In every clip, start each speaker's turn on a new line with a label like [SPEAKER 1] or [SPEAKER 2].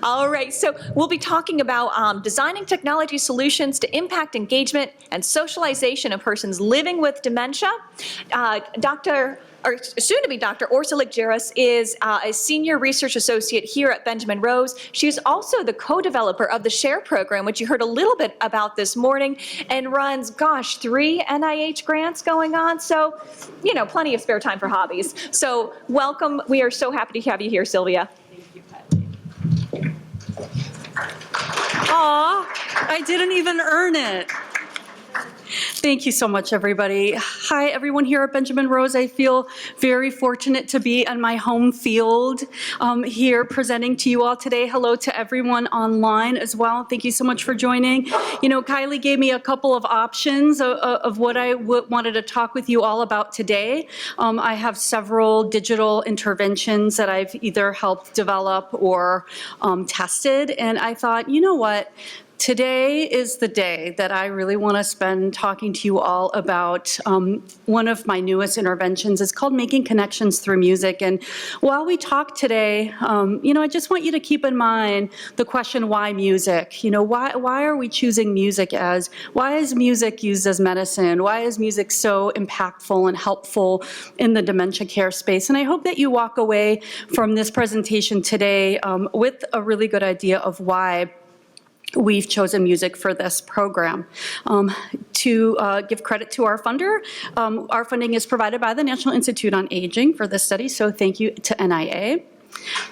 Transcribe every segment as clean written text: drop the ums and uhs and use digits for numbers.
[SPEAKER 1] All right, so we'll be talking about designing technology solutions to impact engagement and socialization of persons living with dementia. Soon-to-be Dr. Ursula Jaros is a senior research associate here at Benjamin Rose. She's also the co-developer of the SHARE program, which you heard a little bit about this morning, and runs, 3 NIH grants going on. So, plenty of spare time for hobbies. So welcome. We are so happy to have you here, Sylvia.
[SPEAKER 2] Aw, I didn't even earn it. Thank you so much, everybody. Hi, everyone here at Benjamin Rose. I feel very fortunate to be on my home field here presenting to you all today. Hello to everyone online as well. Thank you so much for joining. Kylie gave me a couple of options of what I wanted to talk with you all about today. I have several digital interventions that I've either helped develop or tested, and I thought, you know what? Today is the day that I really want to spend talking to you all about one of my newest interventions. It's called Making Connections Through Music. And while we talk today, I just want you to keep in mind the question, why music? Why are we choosing music why is music used as medicine? Why is music so impactful and helpful in the dementia care space? And I hope that you walk away from this presentation today with a really good idea of why we've chosen music for this program. To give credit to our funder, our funding is provided by the National Institute on Aging for this study, so thank you to NIA.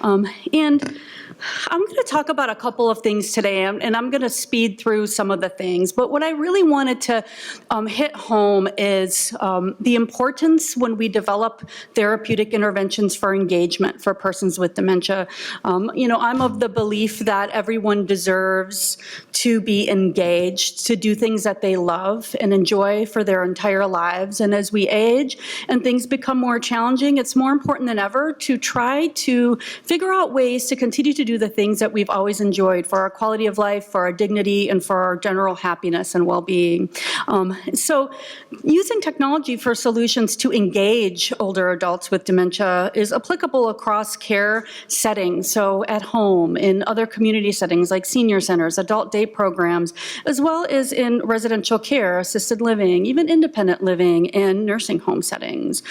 [SPEAKER 2] And I'm going to talk about a couple of things today, and I'm going to speed through some of the things. But what I really wanted to hit home is the importance when we develop therapeutic interventions for engagement for persons with dementia. I'm of the belief that everyone deserves to be engaged, to do things that they love and enjoy for their entire lives. And as we age and things become more challenging, it's more important than ever to try to figure out ways to continue to do the things that we've always enjoyed for our quality of life, for our dignity, and for our general happiness and well-being. So using technology for solutions to engage older adults with dementia is applicable across care settings, so at home, in other community settings like senior centers, adult day programs, as well as in residential care, assisted living, even independent living, and nursing home settings.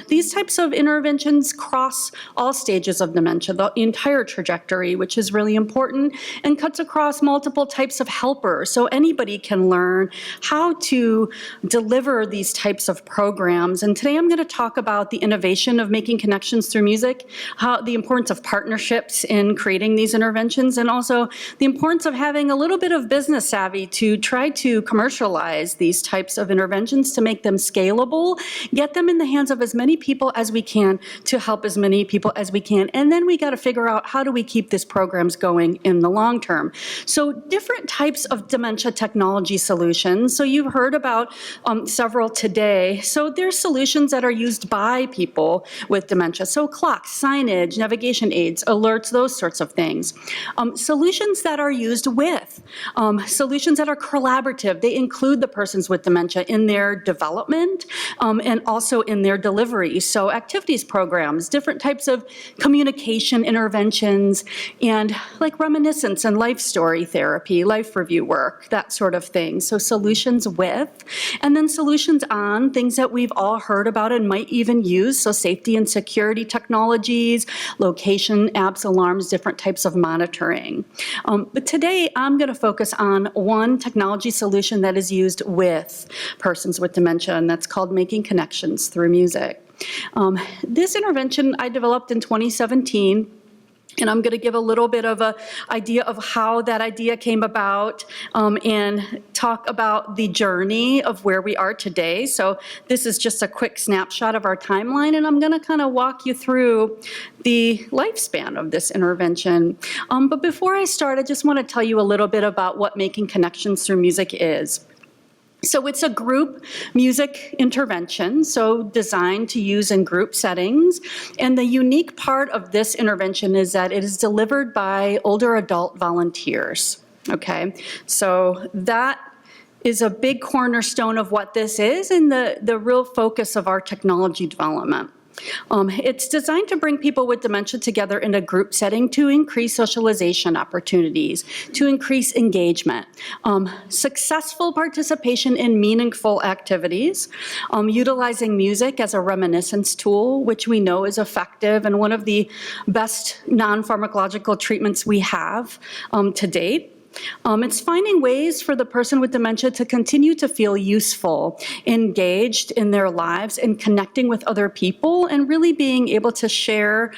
[SPEAKER 2] These types of interventions cross all stages of dementia, the entire trajectory, which is really important, and cuts across multiple types of helpers. So anybody can learn how to deliver these types of programs. And today I'm going to talk about the innovation of making connections through music, how the importance of partnerships in creating these interventions, and also the importance of having a little bit of business savvy to try to commercialize these types of interventions to make them scalable, get them in the hands of as many people as we can to help as many people as we can. And then we got to figure out, how do we keep these programs going in the long term? So different types of dementia technology solutions. So you've heard about several today. So there's solutions that are used by people with dementia. So clocks, signage, navigation aids, alerts, those sorts of things. Solutions that are used with, solutions that are collaborative. They include the persons with dementia in their development and also in their delivery. So activities programs, different types of communication interventions, and like reminiscence and life story therapy, life review work, that sort of thing. So solutions with, and then solutions on, things that we've all heard about and might even use. So safety and security technologies, location, apps, alarms, different types of monitoring. But today I'm going to focus on one technology solution that is used with persons with dementia, and that's called Making Connections Through Music. This intervention I developed in 2017. And I'm going to give a little bit of an idea of how that idea came about and talk about the journey of where we are today. So this is just a quick snapshot of our timeline, and I'm going to kind of walk you through the lifespan of this intervention. But before I start, I just want to tell you a little bit about what Making Connections Through Music is. So it's a group music intervention, so designed to use in group settings. And the unique part of this intervention is that it is delivered by older adult volunteers, okay? So that is a big cornerstone of what this is and the real focus of our technology development. It's designed to bring people with dementia together in a group setting to increase socialization opportunities, to increase engagement, successful participation in meaningful activities, utilizing music as a reminiscence tool, which we know is effective and one of the best non-pharmacological treatments we have to date. It's finding ways for the person with dementia to continue to feel useful, engaged in their lives, and connecting with other people, and really being able to share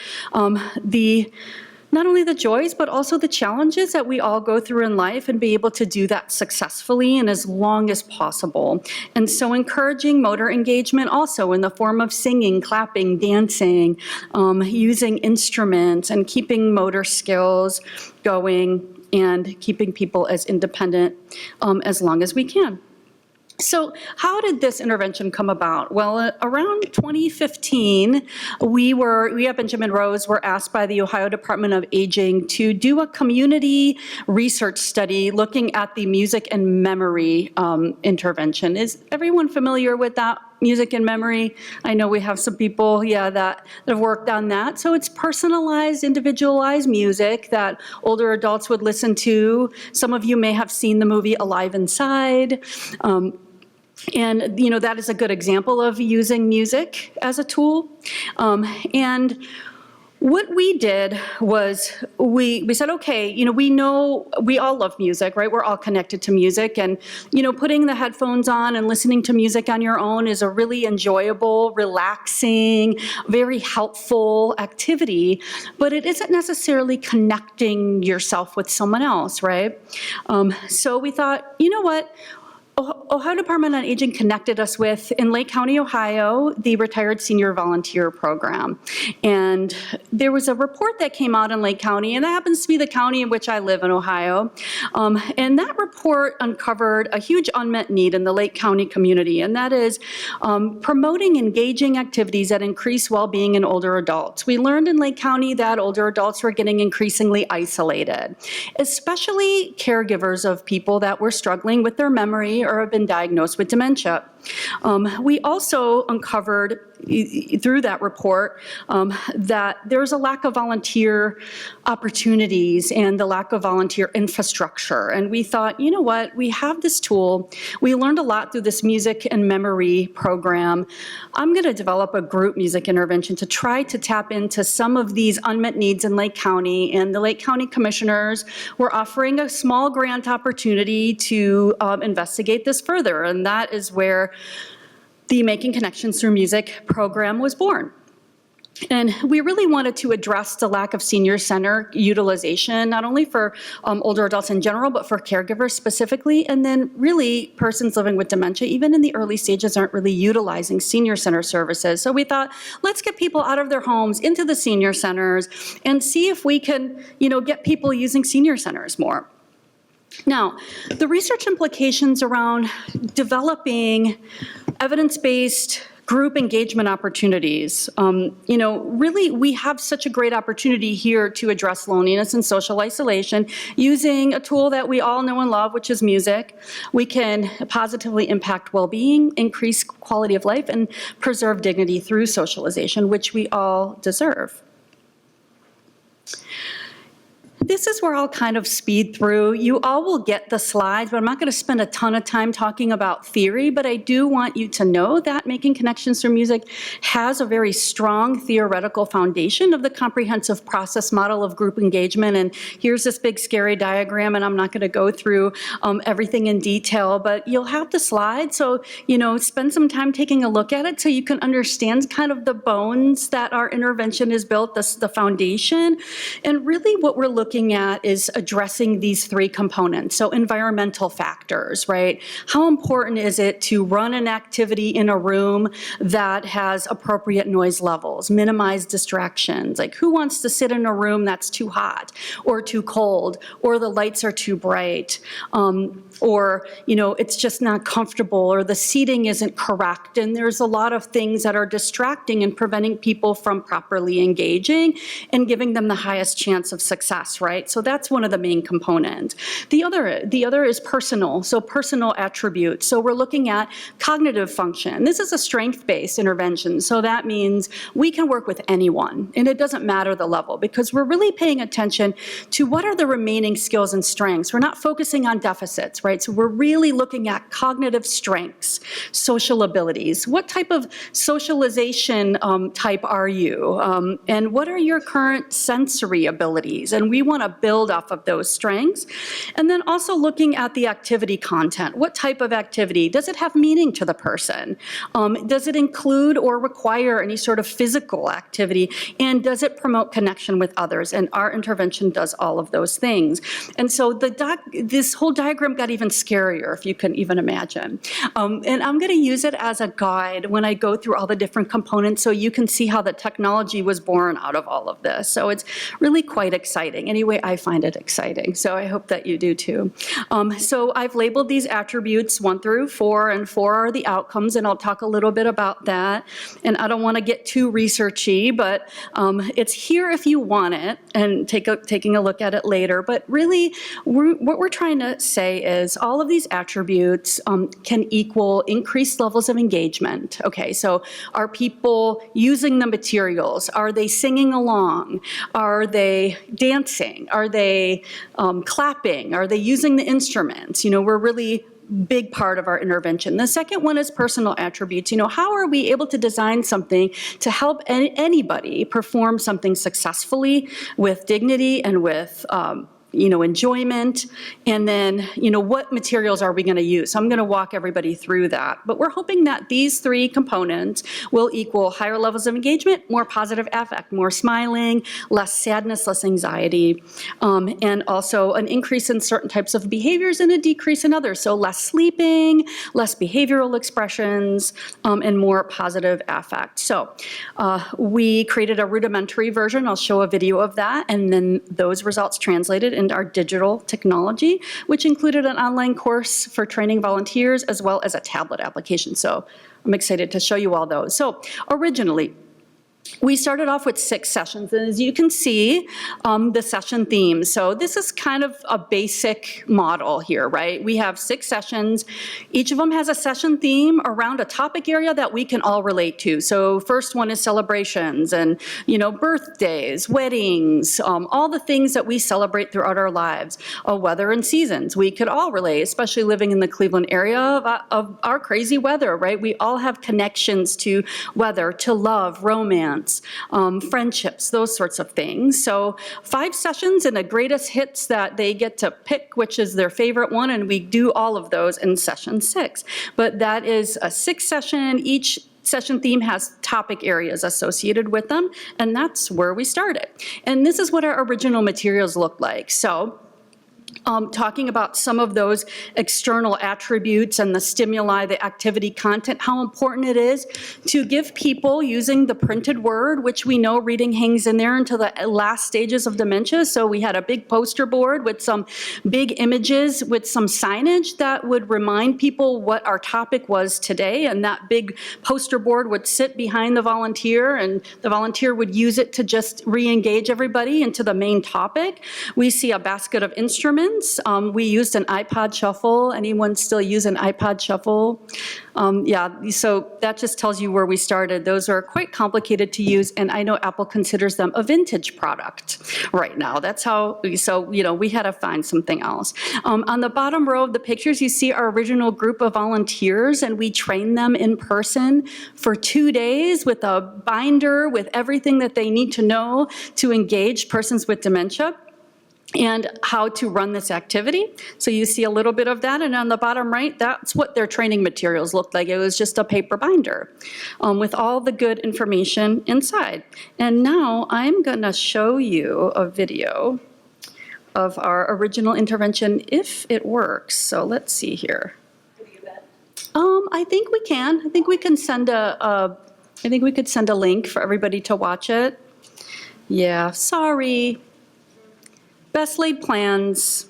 [SPEAKER 2] not only the joys, but also the challenges that we all go through in life, and be able to do that successfully and as long as possible. And so encouraging motor engagement also in the form of singing, clapping, dancing, using instruments, and keeping motor skills going, and keeping people as independent as long as we can. So how did this intervention come about? Well, around 2015, we at Benjamin Rose were asked by the Ohio Department of Aging to do a community research study looking at the music and memory intervention. Is everyone familiar with that? Music and memory. I know we have some people, that have worked on that. So it's personalized, individualized music that older adults would listen to. Some of you may have seen the movie Alive Inside. And, that is a good example of using music as a tool. And what we did was we said, okay, we know we all love music, right? We're all connected to music, and, putting the headphones on and listening to music on your own is a really enjoyable, relaxing, very helpful activity, but it isn't necessarily connecting yourself with someone else, right? So we thought, you know what? Ohio Department on Aging connected us with, in Lake County, Ohio, the Retired Senior Volunteer Program. And there was a report that came out in Lake County, and that happens to be the county in which I live in Ohio. And that report uncovered a huge unmet need in the Lake County community, and that is promoting engaging activities that increase well-being in older adults. We learned in Lake County that older adults were getting increasingly isolated, especially caregivers of people that were struggling with their memory or have been diagnosed with dementia. We also uncovered through that report that there's a lack of volunteer opportunities and the lack of volunteer infrastructure. And we thought, you know what, we have this tool. We learned a lot through this music and memory program. I'm going to develop a group music intervention to try to tap into some of these unmet needs in Lake County. And the Lake County commissioners were offering a small grant opportunity to investigate this further. And that is where the Making Connections Through Music program was born. And we really wanted to address the lack of senior center utilization, not only for older adults in general, but for caregivers specifically. And then really persons living with dementia, even in the early stages, aren't really utilizing senior center services. So we thought, let's get people out of their homes into the senior centers and see if we can, get people using senior centers more. Now, the research implications around developing evidence-based group engagement opportunities. Really, we have such a great opportunity here to address loneliness and social isolation using a tool that we all know and love, which is music. We can positively impact well-being, increase quality of life, and preserve dignity through socialization, which we all deserve. This is where I'll kind of speed through. You all will get the slides, but I'm not going to spend a ton of time talking about theory, but I do want you to know that Making Connections Through Music has a very strong theoretical foundation of the comprehensive process model of group engagement. And here's this big scary diagram, and I'm not going to go through everything in detail, but you'll have the slides. So, spend some time taking a look at it so you can understand kind of the bones that our intervention is built, the foundation. And really what we're looking at is addressing these three components. So environmental factors, right? How important is it to run an activity in a room that has appropriate noise levels, minimize distractions? Like, who wants to sit in a room that's too hot or too cold, or the lights are too bright, or it's just not comfortable, or the seating isn't correct? And there's a lot of things that are distracting and preventing people from properly engaging and giving them the highest chance of success, right? So that's one of the main components. The other is personal, so personal attributes. So we're looking at cognitive function. This is a strength-based intervention, so that means we can work with anyone, and it doesn't matter the level, because we're really paying attention to what are the remaining skills and strengths. We're not focusing on deficits, right? So we're really looking at cognitive strengths, social abilities. What type of socialization type are you? And what are your current sensory abilities? And we want to build off of those strengths. And then also looking at the activity content. What type of activity? Does it have meaning to the person? Does it include or require any sort of physical activity? And does it promote connection with others? And our intervention does all of those things. And so this whole diagram got even scarier, if you can even imagine. And I'm going to use it as a guide when I go through all the different components so you can see how the technology was born out of all of this. So it's really quite exciting. Anyway, I find it exciting. So I hope that you do too. So I've labeled these attributes 1 through 4, and 4 are the outcomes, and I'll talk a little bit about that. And I don't want to get too researchy, but it's here if you want it, and taking a look at it later. But really, what we're trying to say is all of these attributes can equal increased levels of engagement. Okay, so are people using the materials? Are they singing along? Are they dancing? Are they clapping? Are they using the instruments? We're really big part of our intervention. The second one is personal attributes. How are we able to design something to help anybody perform something successfully with dignity and with enjoyment, and then, what materials are we going to use? So I'm going to walk everybody through that. But we're hoping that these 3 components will equal higher levels of engagement, more positive affect, more smiling, less sadness, less anxiety, and also an increase in certain types of behaviors and a decrease in others. So less sleeping, less behavioral expressions, and more positive affect. So we created a rudimentary version. I'll show a video of that, and then those results translated into our digital technology, which included an online course for training volunteers as well as a tablet application. So I'm excited to show you all those. So originally, we started off with 6 sessions, and as you can see, the session themes. So this is kind of a basic model here, right? We have 6 sessions. Each of them has a session theme around a topic area that we can all relate to. So first one is celebrations and, birthdays, weddings, all the things that we celebrate throughout our lives. Weather and seasons, we could all relate, especially living in the Cleveland area of our crazy weather, right? We all have connections to weather, to love, romance, friendships, those sorts of things. So 5 sessions and the greatest hits that they get to pick, which is their favorite one, and we do all of those in session 6. But that is a 6 session. Each session theme has topic areas associated with them, and that's where we started. And this is what our original materials look like. So talking about some of those external attributes and the stimuli, the activity content, how important it is to give people using the printed word, which we know reading hangs in there until the last stages of dementia. So we had a big poster board with some big images with some signage that would remind people what our topic was today. And that big poster board would sit behind the volunteer, and the volunteer would use it to just re-engage everybody into the main topic. We see a basket of instruments. We used an iPod Shuffle. Anyone still use an iPod Shuffle? Yeah, so that just tells you where we started. Those are quite complicated to use, and I know Apple considers them a vintage product right now. That's how, so, we had to find something else. On the bottom row of the pictures, you see our original group of volunteers, and we trained them in person for 2 days with a binder with everything that they need to know to engage persons with dementia and how to run this activity. So you see a little bit of that, and on the bottom right, that's what their training materials looked like. It was just a paper binder with all the good information inside. And now I'm gonna show you a video of our original intervention if it works. So let's see here. I think we can. I think we can send I think we could send a link for everybody to watch it. Yeah, sorry. Best laid plans.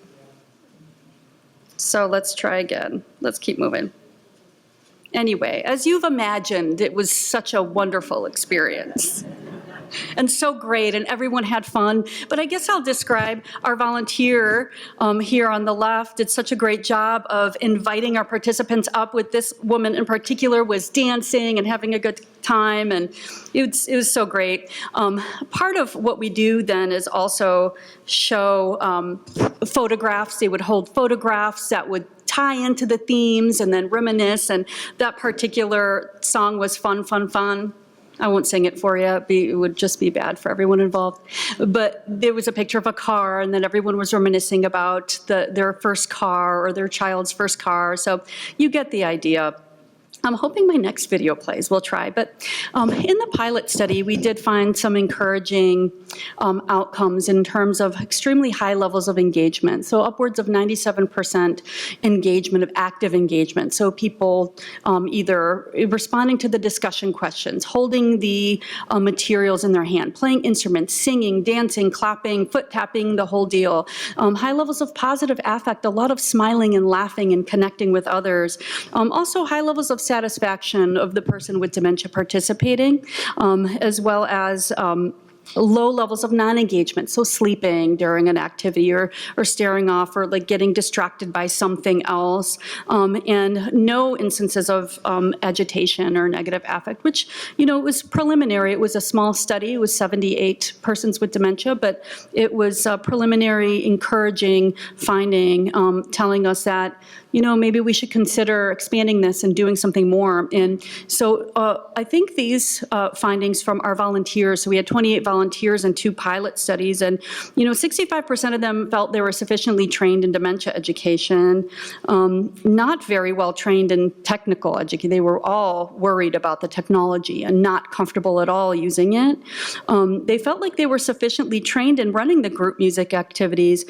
[SPEAKER 2] So let's try again. Let's keep moving. Anyway, as you've imagined, it was such a wonderful experience. and so great, and everyone had fun. But I guess I'll describe our volunteer here on the left did such a great job of inviting our participants up. With this woman in particular was dancing and having a good time, and it was so great. Part of what we do then is also show photographs. They would hold photographs that would tie into the themes and then reminisce, and that particular song was Fun, Fun, Fun. I won't sing it for you. It would just be bad for everyone involved. But there was a picture of a car, and then everyone was reminiscing about their first car or their child's first car. So you get the idea. I'm hoping my next video plays. We'll try. But in the pilot study, we did find some encouraging outcomes in terms of extremely high levels of engagement. So upwards of 97% engagement, of active engagement. So people either responding to the discussion questions, holding the materials in their hand, playing instruments, singing, dancing, clapping, foot tapping, the whole deal. High levels of positive affect, a lot of smiling and laughing and connecting with others. Also high levels of satisfaction of the person with dementia participating, as well as low levels of non-engagement, so sleeping during an activity or staring off or like getting distracted by something else, and no instances of agitation or negative affect, which, you know, it was preliminary. It was a small study. It was 78 persons with dementia, but it was a preliminary encouraging finding, telling us that, you know, maybe we should consider expanding this and doing something more. And so I think these findings from our volunteers, so we had 28 volunteers in 2 pilot studies, and, you know, 65% of them felt they were sufficiently trained in dementia education, not very well trained in technical education. They were all worried about the technology and not comfortable at all using it. They felt like they were sufficiently trained in running the group music activities,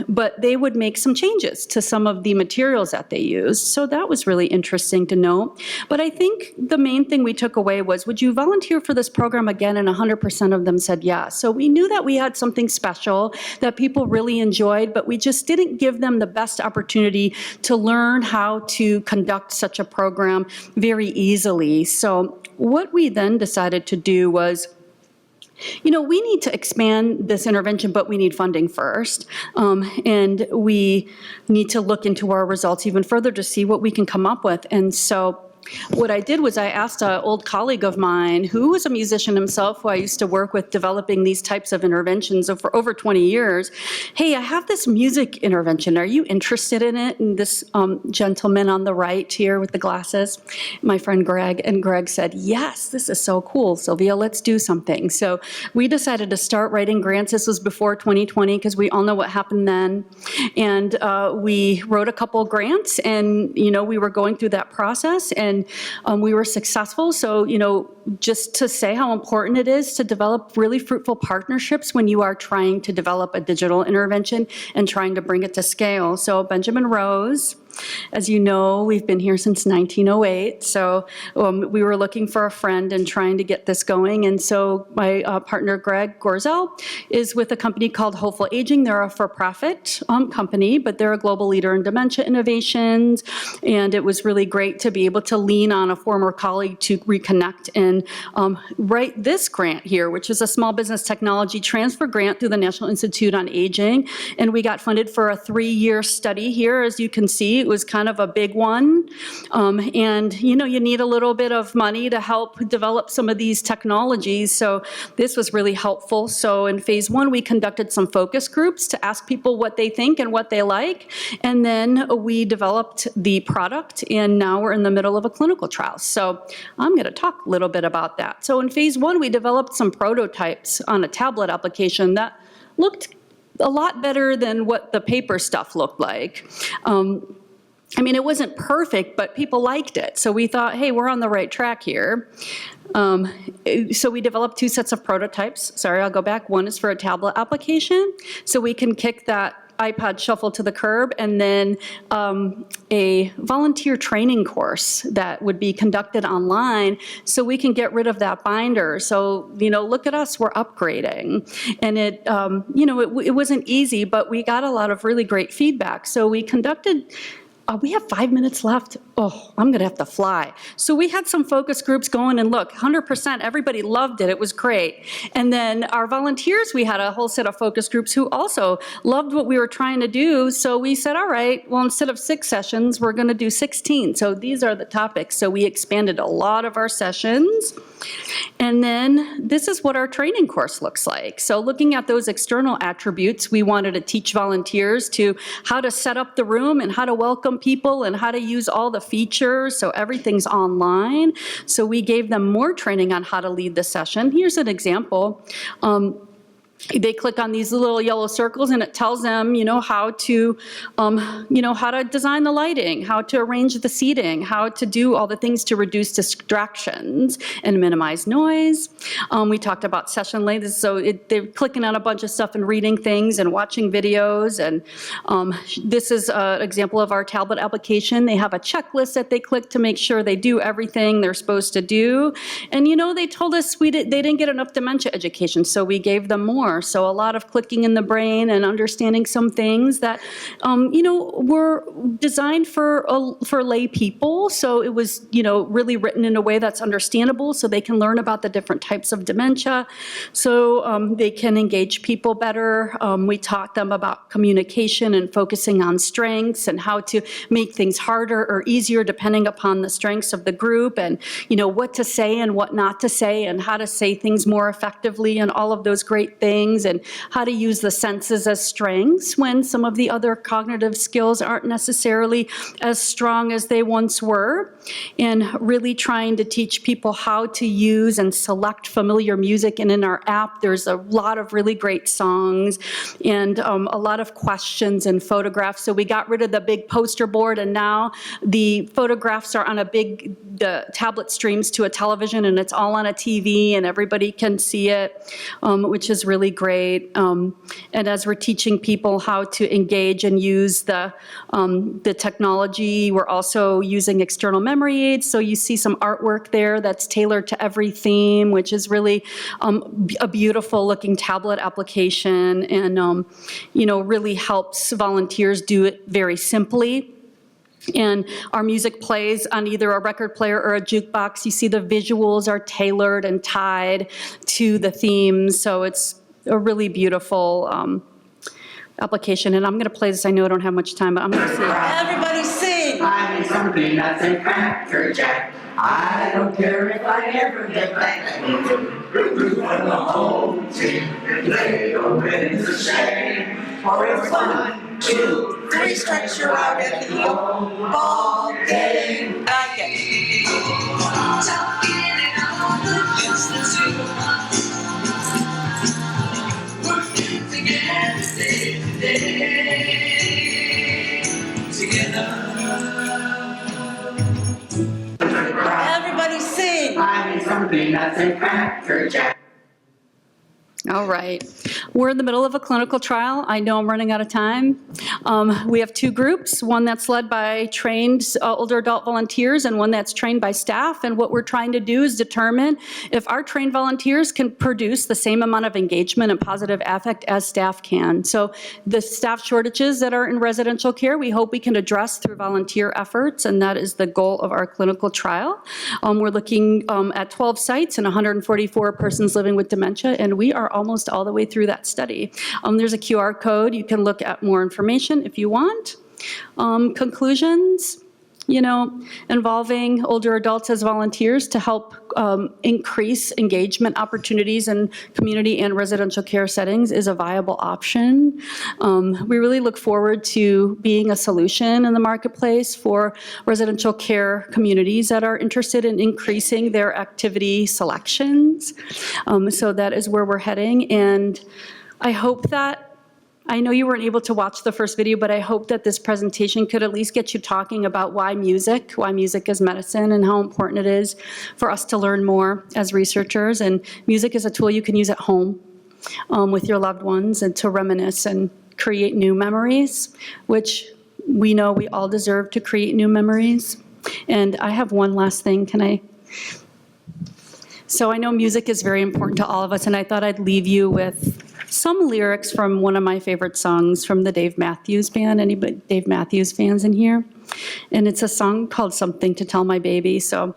[SPEAKER 2] but they would make some changes to some of the materials that they used. So that was really interesting to know. But I think the main thing we took away was, would you volunteer for this program again? And 100% of them said yes. So we knew that we had something special that people really enjoyed, but we just didn't give them the best opportunity to learn how to conduct such a program very easily. So what we then decided to do was, you know, we need to expand this intervention, but we need funding first. And we need to look into our results even further to see what we can come up with. And so what I did was I asked an old colleague of mine who was a musician himself, who I used to work with developing these types of interventions for over 20 years, hey, I have this music intervention. Are you interested in it? And this gentleman on the right here with the glasses, my friend Greg, and Greg said, yes, this is so cool, Sylvia, let's do something. So we decided to start writing grants. This was before 2020, because we all know what happened then. And we wrote a couple grants, and, you know, we were going through that process, and we were successful. So, you know, just to say how important it is to develop really fruitful partnerships when you are trying to develop a digital intervention and trying to bring it to scale. So Benjamin Rose, as you know, we've been here since 1908. So we were looking for a friend and trying to get this going. And so my partner, Greg Gorzel, is with a company called Hopeful Aging. They're a for-profit company, but they're a global leader in dementia innovations. And it was really great to be able to lean on a former colleague to reconnect and write this grant here, which is a small business technology transfer grant through the National Institute on Aging. And we got funded for a 3-year study here, as you can see. It was kind of a big one. And, you know, you need a little bit of money to help develop some of these technologies. So this was really helpful. So in phase 1, we conducted some focus groups to ask people what they think and what they like. And then we developed the product, and now we're in the middle of a clinical trial. So I'm going to talk a little bit about that. So in phase 1, we developed some prototypes on a tablet application that looked a lot better than what the paper stuff looked like. I mean, it wasn't perfect, but people liked it. So we thought, hey, we're on the right track here. So we developed 2 sets of prototypes. Sorry, I'll go back. One is for a tablet application, so we can kick that iPod shuffle to the curb, and then a volunteer training course that would be conducted online, so we can get rid of that binder. So, you know, look at us, we're upgrading. And it, you know, it wasn't easy, but we got a lot of really great feedback. So we conducted We have 5 minutes left. Oh, I'm gonna have to fly. So we had some focus groups going, and look, 100%, everybody loved it. It was great. And then our volunteers, we had a whole set of focus groups who also loved what we were trying to do. So we said, all right, well, instead of 6 sessions, we're gonna do 16. So these are the topics. So we expanded a lot of our sessions. And then this is what our training course looks like. So looking at those external attributes, we wanted to teach volunteers to how to set up the room and how to welcome people and how to use all the features. So everything's online. So we gave them more training on how to lead the session. Here's an example. They click on these little yellow circles and it tells them, how to design the lighting, how to arrange the seating, how to do all the things to reduce distractions and minimize noise. We talked about session length, so they're clicking on a bunch of stuff and reading things and watching videos. And this is an example of our tablet application. They have a checklist that they click to make sure they do everything they're supposed to do. And they told us they didn't get enough dementia education, so we gave them more. So a lot of clicking in the brain and understanding some things that, were designed for lay people. So it was, really written in a way that's understandable so they can learn about the different types of dementia. So they can engage people better. We taught them about communication and focusing on strengths and how to make things harder or easier depending upon the strengths of the group and, what to say and what not to say and how to say things more effectively and all of those great things. And how to use the senses as strengths when some of the other cognitive skills aren't necessarily as strong as they once were, and really trying to teach people how to use and select familiar music. And in our app, there's a lot of really great songs and a lot of questions and photographs. So we got rid of the big poster board, and now the photographs are on the tablet streams to a television, and it's all on a TV, and everybody can see it, which is really great. And as we're teaching people how to engage and use the technology, we're also using external memory aids. So you see some artwork there that's tailored to every theme, which is really a beautiful looking tablet application, and really helps volunteers do it very simply. And our music plays on either a record player or a jukebox. You see the visuals are tailored and tied to the themes. So it's a really beautiful application. And I'm going to play this. I know I don't have much time, but I'm going to sing.
[SPEAKER 3] Everybody sing!
[SPEAKER 4] I need something that's a Cracker Jack. I don't care if I ever get back. For the whole team, they don't win, it's a shame. For it's 1, 2, 3, stretch you out at the old ball game.
[SPEAKER 3] Okay. Everybody sing!
[SPEAKER 4] I need something that's a Cracker Jack.
[SPEAKER 2] All right. We're in the middle of a clinical trial. I know I'm running out of time. We have 2 groups, one that's led by trained older adult volunteers and one that's trained by staff. And what we're trying to do is determine if our trained volunteers can produce the same amount of engagement and positive affect as staff can. So the staff shortages that are in residential care, we hope we can address through volunteer efforts, and that is the goal of our clinical trial. We're looking at 12 sites and 144 persons living with dementia, and we are almost all the way through that study. There's a QR code. You can look at more information if you want. Conclusions, involving older adults as volunteers to help increase engagement opportunities in community and residential care settings is a viable option. We really look forward to being a solution in the marketplace for residential care communities that are interested in increasing their activity selections. So that is where we're heading, and I hope that I know you weren't able to watch the first video, but I hope that this presentation could at least get you talking about why music is medicine, and how important it is for us to learn more as researchers. And music is a tool you can use at home with your loved ones, and to reminisce and create new memories, which we know we all deserve to create new memories. And I have one last thing. Can I? So I know music is very important to all of us, and I thought I'd leave you with some lyrics from one of my favorite songs from the Dave Matthews Band. Anybody Dave Matthews fans in here? And it's a song called Something to Tell My Baby. So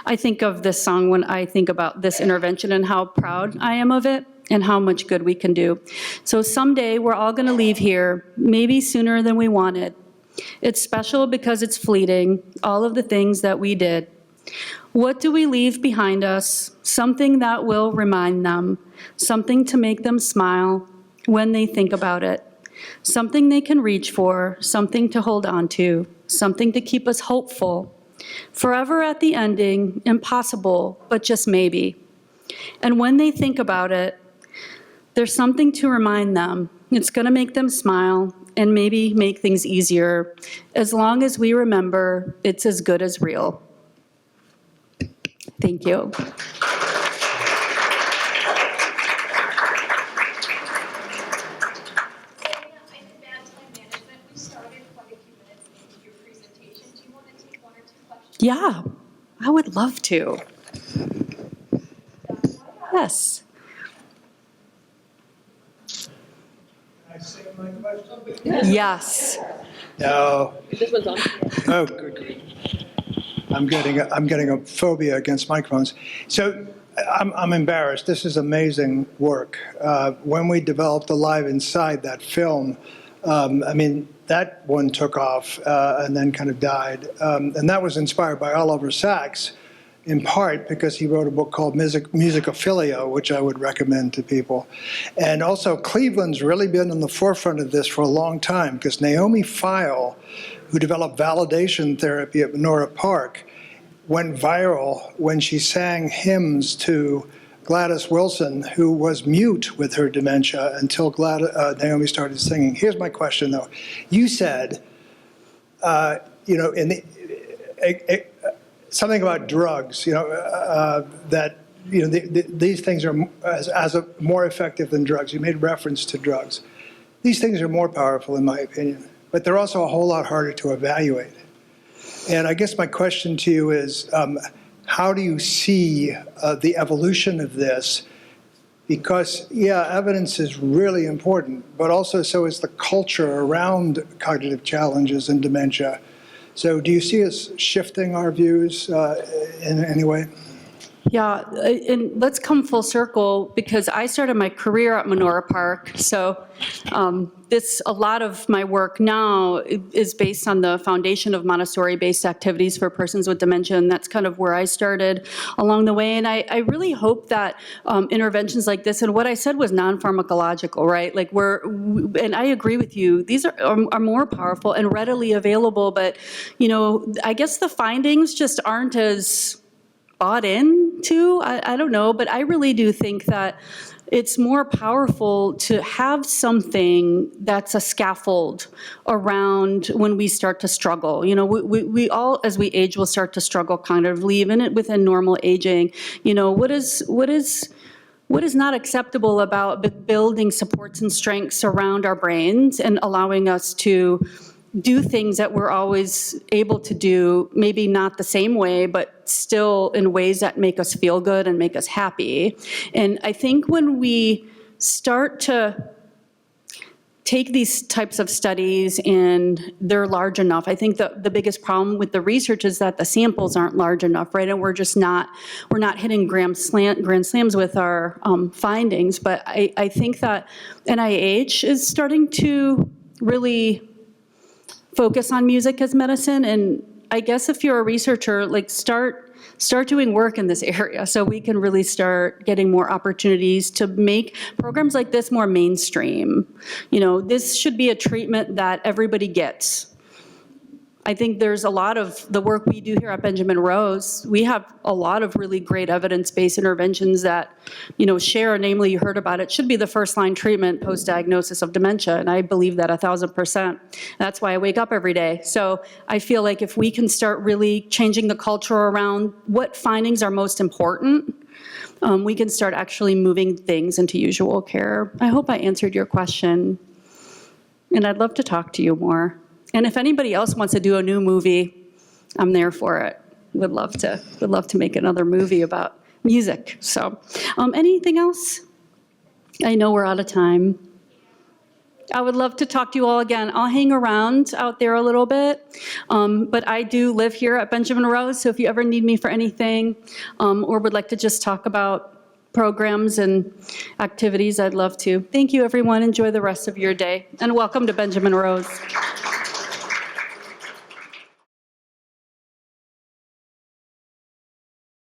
[SPEAKER 2] I think of this song when I think about this intervention and how proud I am of it and how much good we can do. So someday we're all going to leave here, maybe sooner than we wanted. It's special because it's fleeting, all of the things that we did. What do we leave behind us? Something that will remind them, something to make them smile when they think about it, something they can reach for, something to hold on to, something to keep us hopeful. Forever at the ending, impossible, but just maybe. And when they think about it, there's something to remind them. It's going to make them smile and maybe make things easier, as long as we remember it's as good as real. Thank you. Yeah, I would love to. Yes.
[SPEAKER 5] Can I say my question?
[SPEAKER 2] Yes.
[SPEAKER 5] No.
[SPEAKER 6] This one's on.
[SPEAKER 5] Oh, good. I'm getting a phobia against microphones. So I'm embarrassed. This is amazing work. When we developed Alive Inside, that film, I mean, that one took off and then kind of died. And that was inspired by Oliver Sacks, in part because he wrote a book called Musicophilia, which I would recommend to people. And also, Cleveland's really been on the forefront of this for a long time, because Naomi Feil, who developed validation therapy at Menora Park, went viral when she sang hymns to Gladys Wilson, who was mute with her dementia until Naomi started singing. Here's my question, though. You said, something about drugs, that these things are more effective than drugs. You made reference to drugs. These things are more powerful, in my opinion, but they're also a whole lot harder to evaluate. And I guess my question to you is, how do you see the evolution of this? Because, yeah, evidence is really important, but also so is the culture around cognitive challenges and dementia. So do you see us shifting our views in any way?
[SPEAKER 2] Yeah, and let's come full circle, because I started my career at Menora Park. So a lot of my work now is based on the foundation of Montessori-based activities for persons with dementia, and that's kind of where I started along the way. And I really hope that interventions like this, and what I said was non-pharmacological, right? Like and I agree with you, these are more powerful and readily available, but I guess the findings just aren't as bought into, I don't know, but I really do think that it's more powerful to have something that's a scaffold around when we start to struggle. We all, as we age, will start to struggle cognitively, even within normal aging. What is not acceptable about building supports and strengths around our brains and allowing us to do things that we're always able to do, maybe not the same way, but still in ways that make us feel good and make us happy. And I think when we start to take these types of studies and they're large enough, I think the biggest problem with the research is that the samples aren't large enough, right? And we're not hitting grand slams with our findings. But I think that NIH is starting to really focus on music as medicine, and I guess if you're a researcher, start doing work in this area so we can really start getting more opportunities to make programs like this more mainstream. This should be a treatment that everybody gets. I think there's a lot of the work we do here at Benjamin Rose. We have a lot of really great evidence-based interventions that, share, namely you heard about it, should be the first-line treatment post-diagnosis of dementia, and I believe that 1,000%. That's why I wake up every day. So I feel like if we can start really changing the culture around what findings are most important, we can start actually moving things into usual care. I hope I answered your question, and I'd love to talk to you more. And if anybody else wants to do a new movie, I'm there for it. Would love to make another movie about music. So, anything else? I know we're out of time. I would love to talk to you all again. I'll hang around out there a little bit, but I do live here at Benjamin Rose, so if you ever need me for anything or would like to just talk about programs and activities, I'd love to. Thank you, everyone. Enjoy the rest of your day, and welcome to Benjamin Rose.